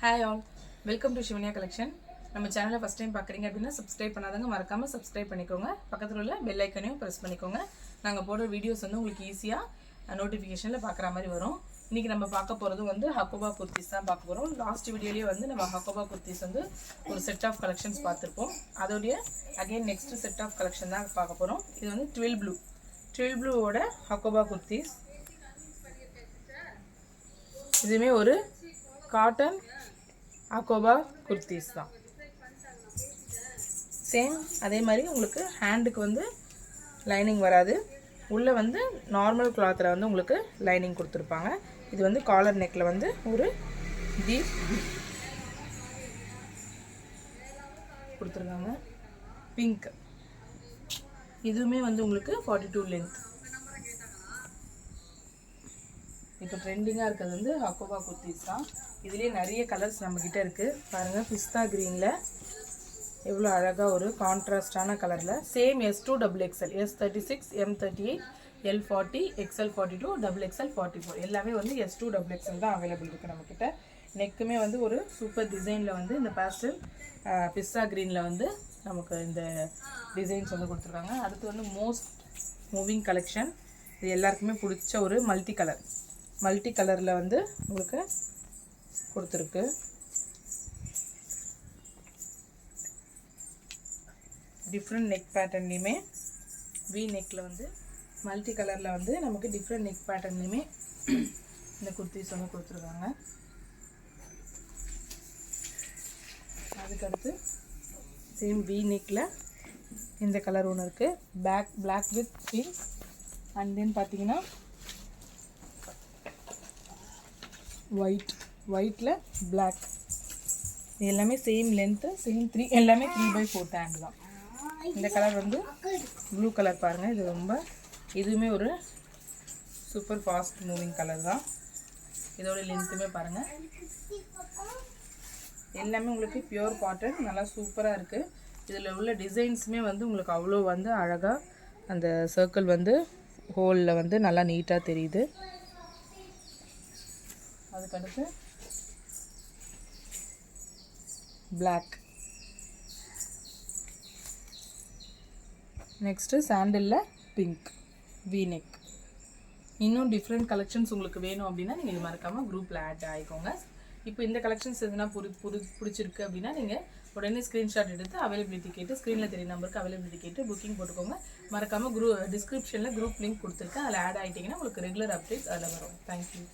Hi all, welcome to Shivanya collection. நம்ம சேனலை first time பார்க்குறீங்க அப்படின்னா சப்ஸ்கிரைப் பண்ணாதவங்க மறக்காமல் சப்ஸ்கிரைப் பண்ணிக்கோங்க. பக்கத்தில் உள்ள பெல் ஐக்கனையும் ப்ரெஸ் பண்ணிக்கோங்க. நாங்கள் போடுற வீடியோஸ் வந்து உங்களுக்கு ஈஸியாக நோட்டிஃபிகேஷனில் பார்க்குற மாதிரி வரும். இன்றைக்கி நம்ம பார்க்க போகிறது வந்து ஹக்கோபா குர்த்திஸ் தான் பார்க்க போகிறோம். லாஸ்ட் வீடியோலேயே வந்து நம்ம ஹக்கோபா குர்த்திஸ் வந்து ஒரு செட் ஆஃப் கலெக்ஷன்ஸ் பார்த்துருப்போம். அதோடைய again next set of collection தான் பார்க்க போகிறோம். இது வந்து 12 ப்ளூவோட ஹக்கோபா குர்த்திஸ். இதுவுமே ஒரு காட்டன் ஹக்கோபா குர்த்திஸ் தான். சேம் அதே மாதிரி உங்களுக்கு ஹேண்டுக்கு வந்து லைனிங் வராது. உள்ளே வந்து நார்மல் கிளாத்தில் வந்து உங்களுக்கு லைனிங் கொடுத்துருப்பாங்க. இது வந்து காலர் நெக்கில் வந்து ஒரு டீப் கொடுத்துருக்காங்க. பிங்க். இதுவுமே வந்து உங்களுக்கு 42 லென்த். இப்போ ட்ரெண்டிங்காக இருக்கிறது வந்து ஹக்கோபா குர்த்திஸ் தான். இதுலேயே நிறைய கலர்ஸ் நம்மக்கிட்ட இருக்குது. பாருங்கள், பிஸ்தா க்ரீனில் எவ்வளோ அழகாக ஒரு கான்ட்ராஸ்டான கலரில். Same S2 XXL, S36, M38, L40, XL42, XXL 44 எல்லாமே வந்து S2 XXL தான் அவைலபிள் இருக்குது நம்மக்கிட்ட. நெக்குமே வந்து ஒரு சூப்பர் டிசைனில் வந்து இந்த பேஸ்டல் பிஸ்தா க்ரீனில் வந்து நமக்கு இந்த டிசைன்ஸ் வந்து கொடுத்துருக்காங்க. அடுத்து வந்து மோஸ்ட் மூவிங் கலெக்ஷன். இது எல்லாருக்குமே பிடிச்ச ஒரு மல்டி கலரில் வந்து உங்களுக்கு கொடுத்துருக்கு. டிஃப்ரெண்ட் நெக் பேட்டர்ன்லேயுமே வி நெக்கில் வந்து மல்டி கலரில் வந்து நமக்கு டிஃப்ரெண்ட் நெக் பேட்டர்ன்லேயுமே இந்த குர்த்திஸ் வந்து கொடுத்துருக்காங்க. அதுக்கடுத்து சேம் வி நெக்கில் இந்த கலர் ஒன்று இருக்குது, black with pink. And then பார்த்தீங்கன்னா ஒயிட்டில் பிளாக். இது எல்லாமே சேம் லென்த்து, சேம் 3, எல்லாமே 3/4 ஹேண்ட் தான். இந்த கலர் வந்து ப்ளூ கலர் பாருங்கள். இது இதுவுமே ஒரு சூப்பர் ஃபாஸ்ட் மூவிங் கலர் தான். இதோட லென்த்துமே பாருங்கள். எல்லாமே உங்களுக்கு பியூர் காட்டன், நல்லா சூப்பராக இருக்குது. இதில் உள்ள டிசைன்ஸுமே வந்து உங்களுக்கு அவ்வளோ வந்து அழகாக அந்த சர்க்கிள் வந்து ஹோலில் வந்து நல்லா நீட்டாக தெரியுது. அதுக்கடுத்து பிளாக். நெக்ஸ்ட்டு சாண்டிலில் பிங்க் வி நெக். இன்னும் டிஃப்ரெண்ட் கலெக்ஷன்ஸ் உங்களுக்கு வேணும் அப்படின்னா நீங்கள் இது மறக்காமல் குரூப்பில் ஆட் ஆகிக்கோங்க. இப்போ இந்த கலெக்ஷன்ஸ் எதுனா பிடிச்சிருக்கு அப்படின்னா நீங்கள் உடனே ஸ்க்ரீன்ஷாட் எடுத்து அவைலபிலிட்டி கேட்டு ஸ்க்ரீனில் தெரிய நம்பருக்கு அவைலபிலிட்டி கேட்டு புக்கிங் போட்டுக்கோங்க. மறக்காமல் டிஸ்கிரிப்ஷனில் குரூப் லிங்க் கொடுத்துருக்கேன், அதில் ஆட் ஆகிட்டிங்கன்னா உங்களுக்கு ரெகுலர் அப்டேட்ஸ் அதில் வரும். தேங்க்யூ.